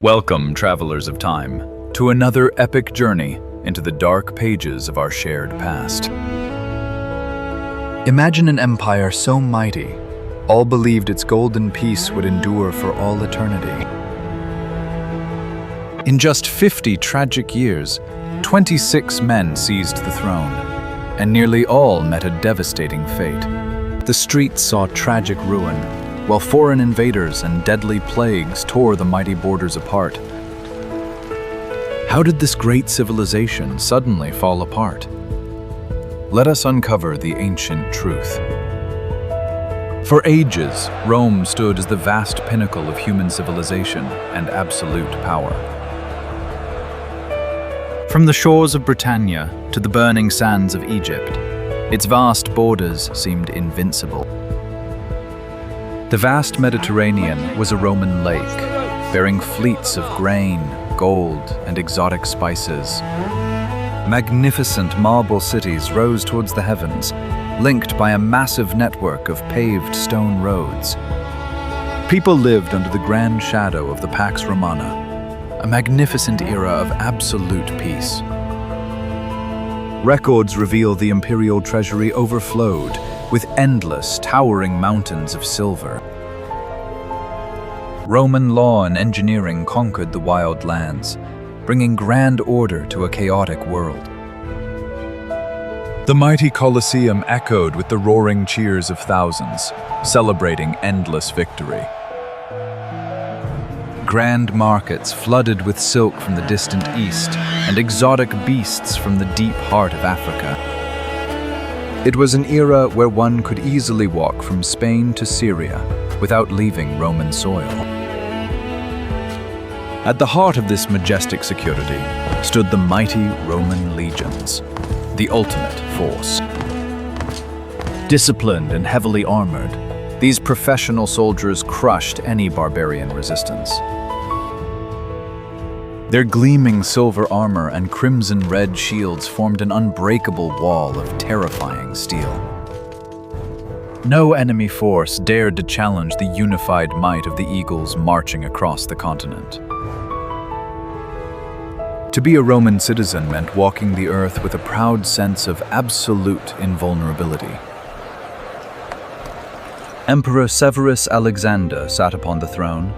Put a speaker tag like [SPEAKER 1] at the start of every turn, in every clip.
[SPEAKER 1] Welcome, travelers of time, to another epic journey into the dark pages of our shared past. Imagine an empire so mighty, all believed its golden peace would endure for all eternity. In just 50 tragic years, 26 men seized the throne, and nearly all met a devastating fate. The streets saw tragic ruin, while foreign invaders and deadly plagues tore the mighty borders apart. How did this great civilization suddenly fall apart? Let us uncover the ancient truth. For ages, Rome stood as the vast pinnacle of human civilization and absolute power. From the shores of Britannia to the burning sands of Egypt, its vast borders seemed invincible. The vast Mediterranean was a Roman lake, bearing fleets of grain, gold, and exotic spices. Magnificent marble cities rose towards the heavens, linked by a massive network of paved stone roads. People lived under the grand shadow of the Pax Romana, a magnificent era of absolute peace. Records reveal the imperial treasury overflowed with endless, towering mountains of silver. Roman law and engineering conquered the wild lands, bringing grand order to a chaotic world. The mighty Colosseum echoed with the roaring cheers of thousands, celebrating endless victory. Grand markets flooded with silk from the distant east and exotic beasts from the deep heart of Africa. It was an era where one could easily walk from Spain to Syria without leaving Roman soil. At the heart of this majestic security stood the mighty Roman legions, the ultimate force. Disciplined and heavily armored, these professional soldiers crushed any barbarian resistance. Their gleaming silver armor and crimson-red shields formed an unbreakable wall of terrifying steel. No enemy force dared to challenge the unified might of the eagles marching across the continent. To be a Roman citizen meant walking the earth with a proud sense of absolute invulnerability. Emperor Severus Alexander sat upon the throne,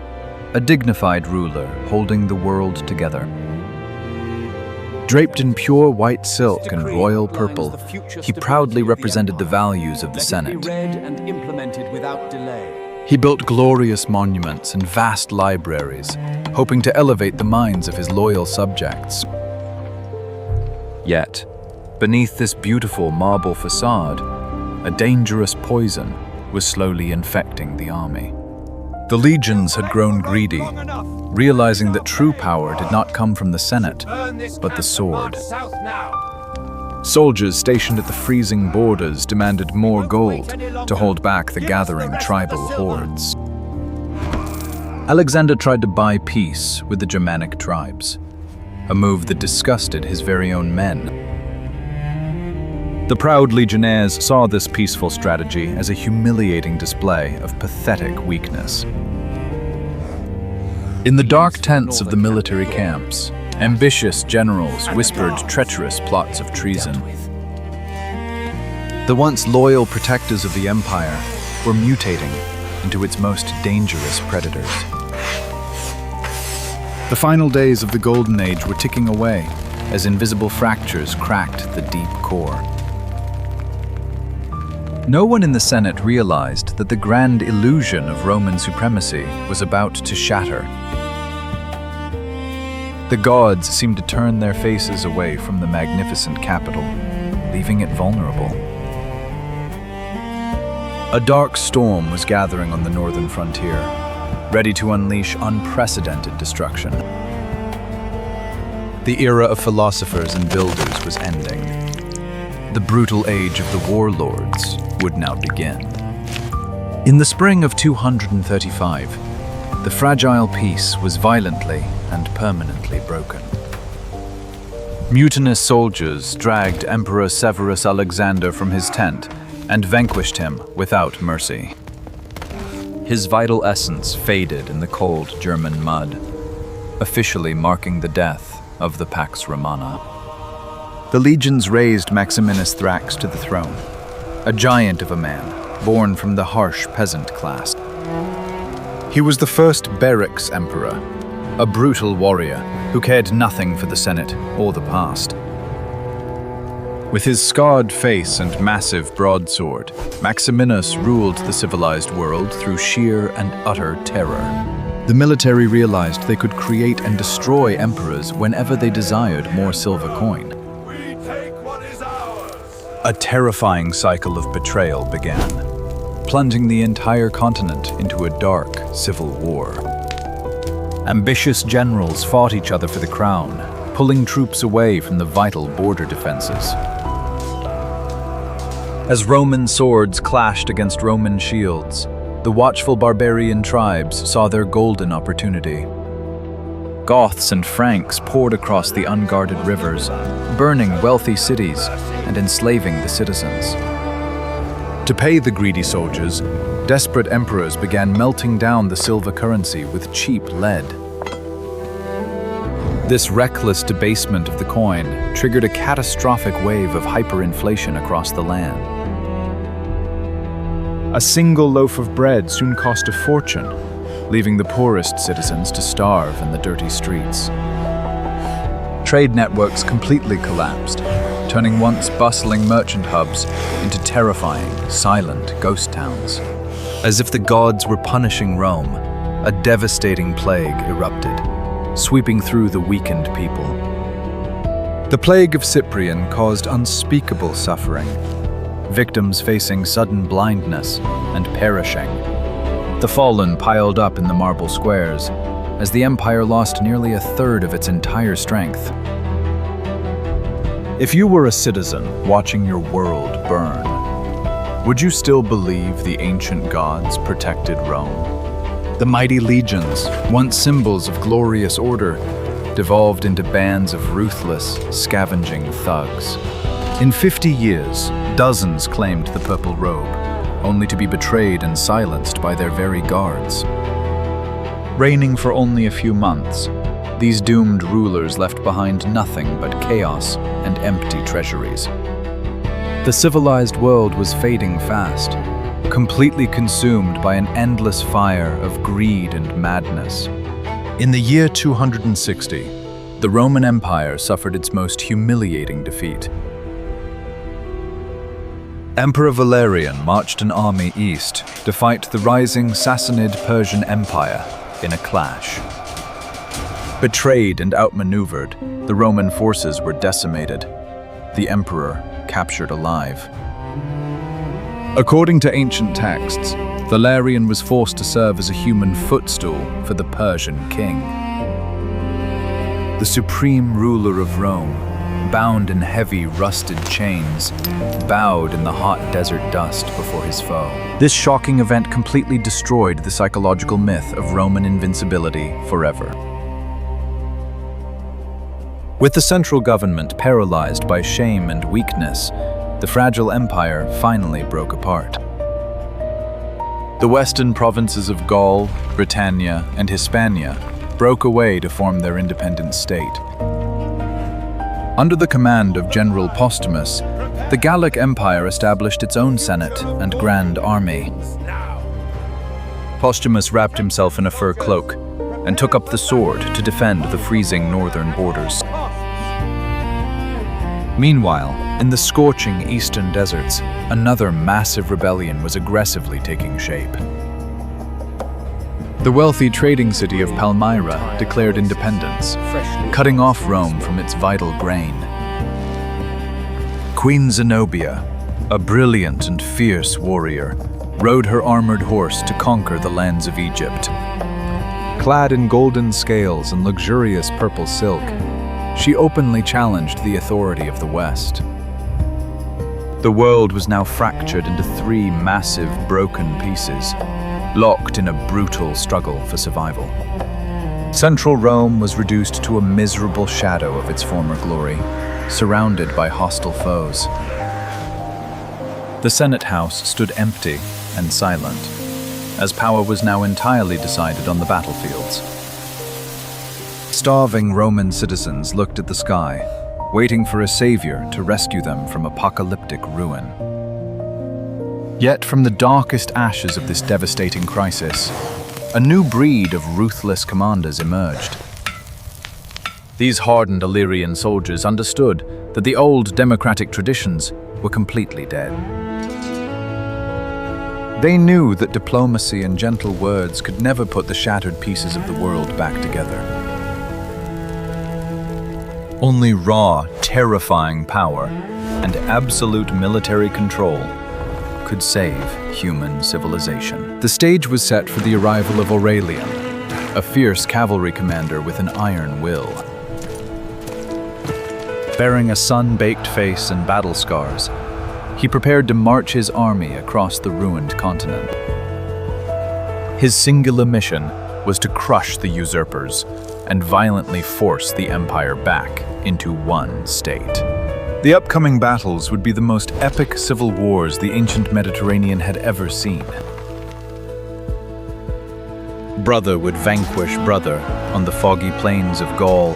[SPEAKER 1] a dignified ruler holding the world together. Draped in pure white silk and royal purple, he proudly represented the values of the Senate. He built glorious monuments and vast libraries, hoping to elevate the minds of his loyal subjects. Yet, beneath this beautiful marble facade, a dangerous poison was slowly infecting the army. The legions had grown greedy, realizing that true power did not come from the Senate, but the sword. Soldiers stationed at the freezing borders demanded more gold to hold back the gathering tribal hordes. Alexander tried to buy peace with the Germanic tribes, a move that disgusted his very own men. The proud legionnaires saw this peaceful strategy as a humiliating display of pathetic weakness. In the dark tents of the military camps, ambitious generals whispered treacherous plots of treason. The once loyal protectors of the empire were mutating into its most dangerous predators. The final days of the Golden Age were ticking away as invisible fractures cracked the deep core. No one in the Senate realized that the grand illusion of Roman supremacy was about to shatter. The gods seemed to turn their faces away from the magnificent capital, leaving it vulnerable. A dark storm was gathering on the northern frontier, ready to unleash unprecedented destruction. The era of philosophers and builders was ending. The brutal age of the warlords would now begin. In the spring of 235, the fragile peace was violently and permanently broken. Mutinous soldiers dragged Emperor Severus Alexander from his tent and vanquished him without mercy. His vital essence faded in the cold German mud. officially marking the death of the Pax Romana. The legions raised Maximinus Thrax to the throne, a giant of a man, born from the harsh peasant class. He was the first Barracks emperor, a brutal warrior who cared nothing for the Senate or the past. With his scarred face and massive broadsword, Maximinus ruled the civilized world through sheer and utter terror. The military realized they could create and destroy emperors whenever they desired more silver coin. A terrifying cycle of betrayal began, plunging the entire continent into a dark civil war. Ambitious generals fought each other for the crown, pulling troops away from the vital border defenses. As Roman swords clashed against Roman shields, the watchful barbarian tribes saw their golden opportunity. Goths and Franks poured across the unguarded rivers, burning wealthy cities and enslaving the citizens. To pay the greedy soldiers, desperate emperors began melting down the silver currency with cheap lead. This reckless debasement of the coin triggered a catastrophic wave of hyperinflation across the land. A single loaf of bread soon cost a fortune, leaving the poorest citizens to starve in the dirty streets. Trade networks completely collapsed, turning once bustling merchant hubs into terrifying, silent ghost towns. As if the gods were punishing Rome, a devastating plague erupted, sweeping through the weakened people. The plague of Cyprian caused unspeakable suffering, victims facing sudden blindness and perishing. The fallen piled up in the marble squares, as the empire lost nearly a third of its entire strength. If you were a citizen watching your world burn, would you still believe the ancient gods protected Rome? The mighty legions, once symbols of glorious order, devolved into bands of ruthless, scavenging thugs. In 50 years, dozens claimed the purple robe, only to be betrayed and silenced by their very guards. Reigning for only a few months, these doomed rulers left behind nothing but chaos and empty treasuries. The civilized world was fading fast, completely consumed by an endless fire of greed and madness. In the year 260, the Roman Empire suffered its most humiliating defeat. Emperor Valerian marched an army east to fight the rising Sassanid Persian Empire in a clash. Betrayed and outmaneuvered, the Roman forces were decimated, the emperor captured alive. According to ancient texts, Valerian was forced to serve as a human footstool for the Persian king. The supreme ruler of Rome, bound in heavy, rusted chains, bowed in the hot desert dust before his foe. This shocking event completely destroyed the psychological myth of Roman invincibility forever. With the central government paralyzed by shame and weakness, the fragile empire finally broke apart. The western provinces of Gaul, Britannia, and Hispania broke away to form their independent state. Under the command of General Postumus, the Gallic Empire established its own senate and grand army. Postumus wrapped himself in a fur cloak and took up the sword to defend the freezing northern borders. Meanwhile, in the scorching eastern deserts, another massive rebellion was aggressively taking shape. The wealthy trading city of Palmyra declared independence, cutting off Rome from its vital grain. Queen Zenobia, a brilliant and fierce warrior, rode her armored horse to conquer the lands of Egypt. Clad in golden scales and luxurious purple silk, she openly challenged the authority of the West. The world was now fractured into three massive, broken pieces, locked in a brutal struggle for survival. Central Rome was reduced to a miserable shadow of its former glory, surrounded by hostile foes. The Senate House stood empty and silent, as power was now entirely decided on the battlefields. Starving Roman citizens looked at the sky, waiting for a savior to rescue them from apocalyptic ruin. Yet from the darkest ashes of this devastating crisis, a new breed of ruthless commanders emerged. These hardened Illyrian soldiers understood that the old democratic traditions were completely dead. They knew that diplomacy and gentle words could never put the shattered pieces of the world back together. Only raw, terrifying power and absolute military control could save human civilization. The stage was set for the arrival of Aurelian, a fierce cavalry commander with an iron will. Bearing a sun-baked face and battle scars, he prepared to march his army across the ruined continent. His singular mission was to crush the usurpers and violently force the empire back into one state. The upcoming battles would be the most epic civil wars the ancient Mediterranean had ever seen. Brother would vanquish brother on the foggy plains of Gaul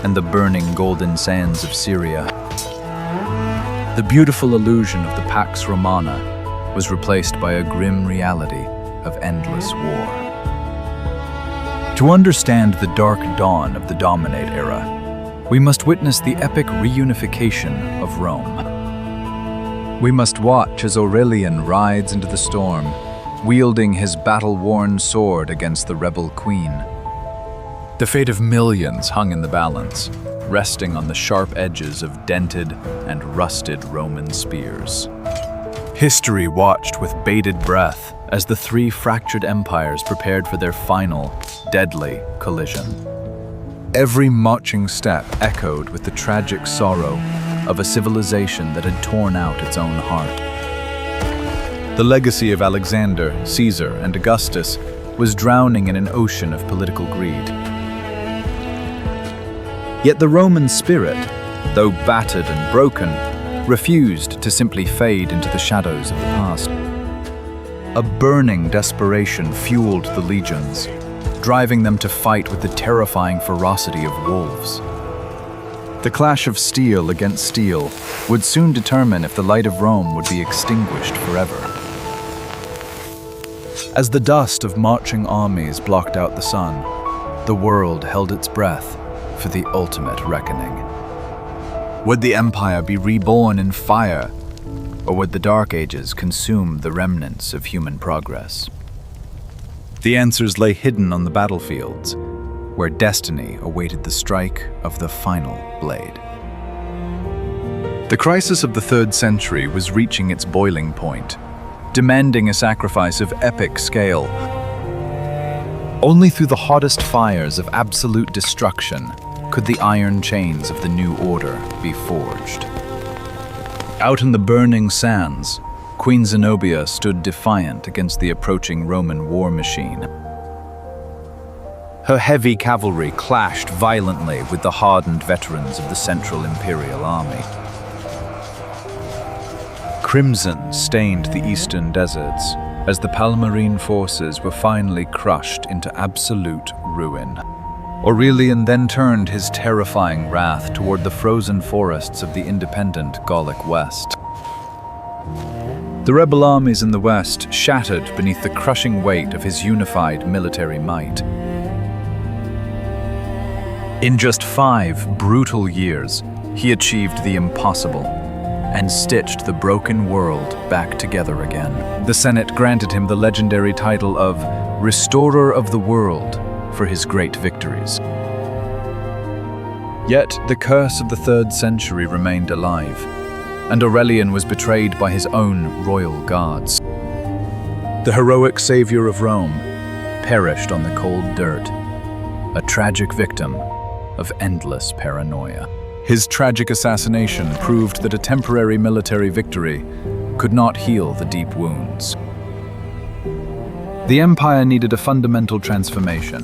[SPEAKER 1] and the burning golden sands of Syria. The beautiful illusion of the Pax Romana was replaced by a grim reality of endless war. To understand the dark dawn of the Dominate era, we must witness the epic reunification of Rome. We must watch as Aurelian rides into the storm, wielding his battle-worn sword against the rebel queen. The fate of millions hung in the balance, resting on the sharp edges of dented and rusted Roman spears. History watched with bated breath as the three fractured empires prepared for their final, deadly collision. Every marching step echoed with the tragic sorrow of a civilization that had torn out its own heart. The legacy of Alexander, Caesar, and Augustus was drowning in an ocean of political greed. Yet the Roman spirit, though battered and broken, refused to simply fade into the shadows of the past. A burning desperation fueled the legions, driving them to fight with the terrifying ferocity of wolves. The clash of steel against steel would soon determine if the light of Rome would be extinguished forever. As the dust of marching armies blocked out the sun, the world held its breath for the ultimate reckoning. Would the empire be reborn in fire, or would the Dark Ages consume the remnants of human progress? The answers lay hidden on the battlefields, where destiny awaited the strike of the final blade. The crisis of the 3rd century was reaching its boiling point, demanding a sacrifice of epic scale. Only through the hottest fires of absolute destruction could the iron chains of the new order be forged. Out in the burning sands, Queen Zenobia stood defiant against the approaching Roman war machine. Her heavy cavalry clashed violently with the hardened veterans of the Central Imperial Army. Crimson stained the eastern deserts as the Palmyrene forces were finally crushed into absolute ruin. Aurelian then turned his terrifying wrath toward the frozen forests of the independent Gallic West. The rebel armies in the west shattered beneath the crushing weight of his unified military might. In just 5 brutal years, he achieved the impossible and stitched the broken world back together again. The Senate granted him the legendary title of Restorer of the World for his great victories. Yet the curse of the 3rd century remained alive, and Aurelian was betrayed by his own royal guards. The heroic savior of Rome perished on the cold dirt, a tragic victim of endless paranoia. His tragic assassination proved that a temporary military victory could not heal the deep wounds. The empire needed a fundamental transformation,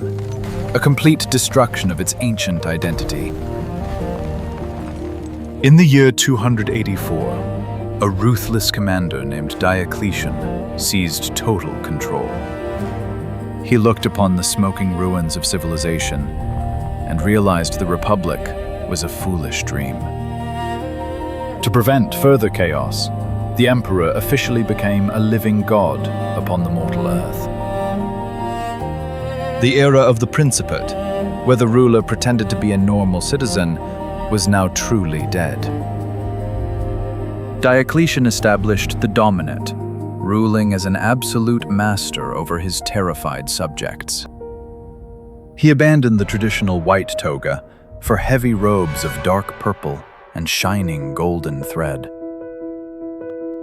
[SPEAKER 1] a complete destruction of its ancient identity. In the year 284, a ruthless commander named Diocletian seized total control. He looked upon the smoking ruins of civilization and realized the Republic was a foolish dream. To prevent further chaos, the Emperor officially became a living god upon the mortal earth. The era of the Principate, where the ruler pretended to be a normal citizen, was now truly dead. Diocletian established the Dominate, ruling as an absolute master over his terrified subjects. He abandoned the traditional white toga for heavy robes of dark purple and shining golden thread.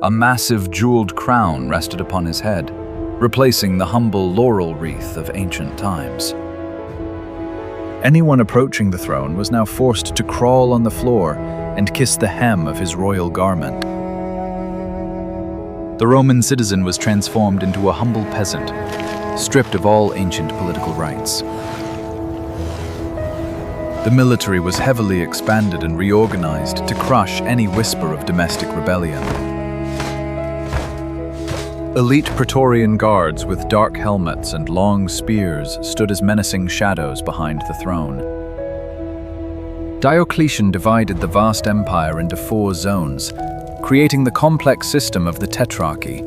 [SPEAKER 1] A massive jeweled crown rested upon his head, replacing the humble laurel wreath of ancient times. Anyone approaching the throne was now forced to crawl on the floor and kiss the hem of his royal garment. The Roman citizen was transformed into a humble peasant, stripped of all ancient political rights. The military was heavily expanded and reorganized to crush any whisper of domestic rebellion. Elite Praetorian guards with dark helmets and long spears stood as menacing shadows behind the throne. Diocletian divided the vast empire into 4 zones, creating the complex system of the Tetrarchy.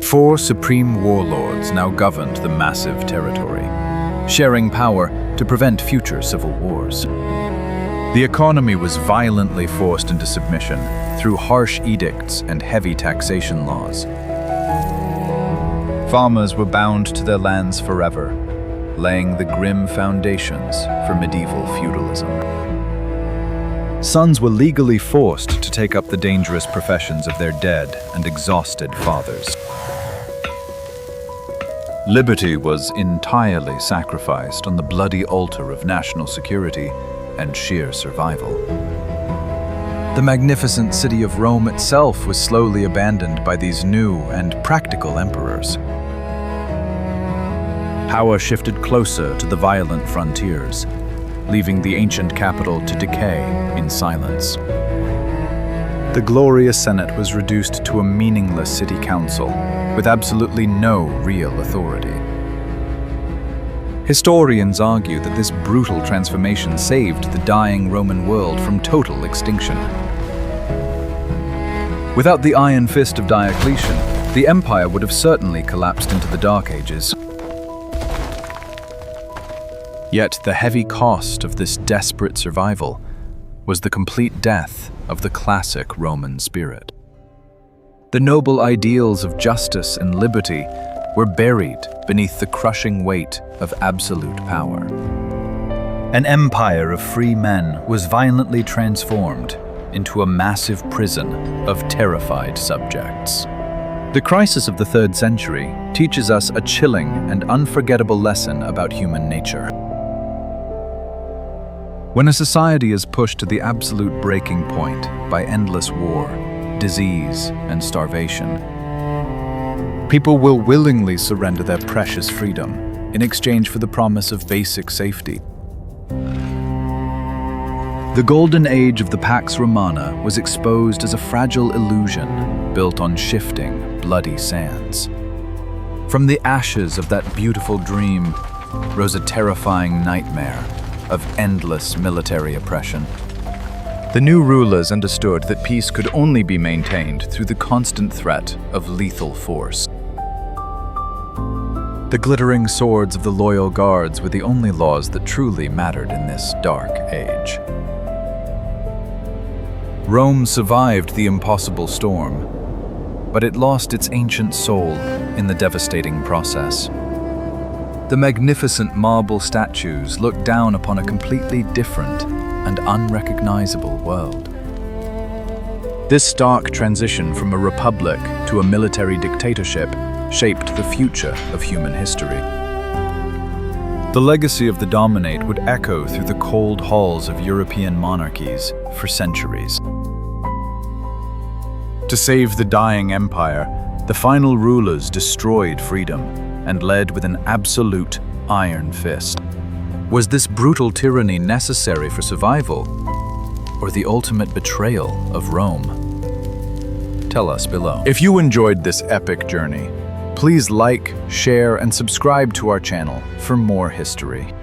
[SPEAKER 1] 4 supreme warlords now governed the massive territory, sharing power to prevent future civil wars. The economy was violently forced into submission through harsh edicts and heavy taxation laws. Farmers were bound to their lands forever, laying the grim foundations for medieval feudalism. Sons were legally forced to take up the dangerous professions of their dead and exhausted fathers. Liberty was entirely sacrificed on the bloody altar of national security and sheer survival. The magnificent city of Rome itself was slowly abandoned by these new and practical emperors. Power shifted closer to the violent frontiers, leaving the ancient capital to decay in silence. The glorious Senate was reduced to a meaningless city council, with absolutely no real authority. Historians argue that this brutal transformation saved the dying Roman world from total extinction. Without the iron fist of Diocletian, the empire would have certainly collapsed into the Dark Ages. Yet the heavy cost of this desperate survival was the complete death of the classic Roman spirit. The noble ideals of justice and liberty were buried beneath the crushing weight of absolute power. An empire of free men was violently transformed into a massive prison of terrified subjects. The crisis of the 3rd century teaches us a chilling and unforgettable lesson about human nature. When a society is pushed to the absolute breaking point by endless war, disease, and starvation, people will willingly surrender their precious freedom in exchange for the promise of basic safety. The golden age of the Pax Romana was exposed as a fragile illusion built on shifting, bloody sands. From the ashes of that beautiful dream rose a terrifying nightmare of endless military oppression. The new rulers understood that peace could only be maintained through the constant threat of lethal force. The glittering swords of the loyal guards were the only laws that truly mattered in this dark age. Rome survived the impossible storm, but it lost its ancient soul in the devastating process. The magnificent marble statues looked down upon a completely different and unrecognizable world. This stark transition from a republic to a military dictatorship shaped the future of human history. The legacy of the Dominate would echo through the cold halls of European monarchies for centuries. To save the dying empire, the final rulers destroyed freedom and led with an absolute iron fist. Was this brutal tyranny necessary for survival, or the ultimate betrayal of Rome? Tell us below. If you enjoyed this epic journey, please like, share, and subscribe to our channel for more history.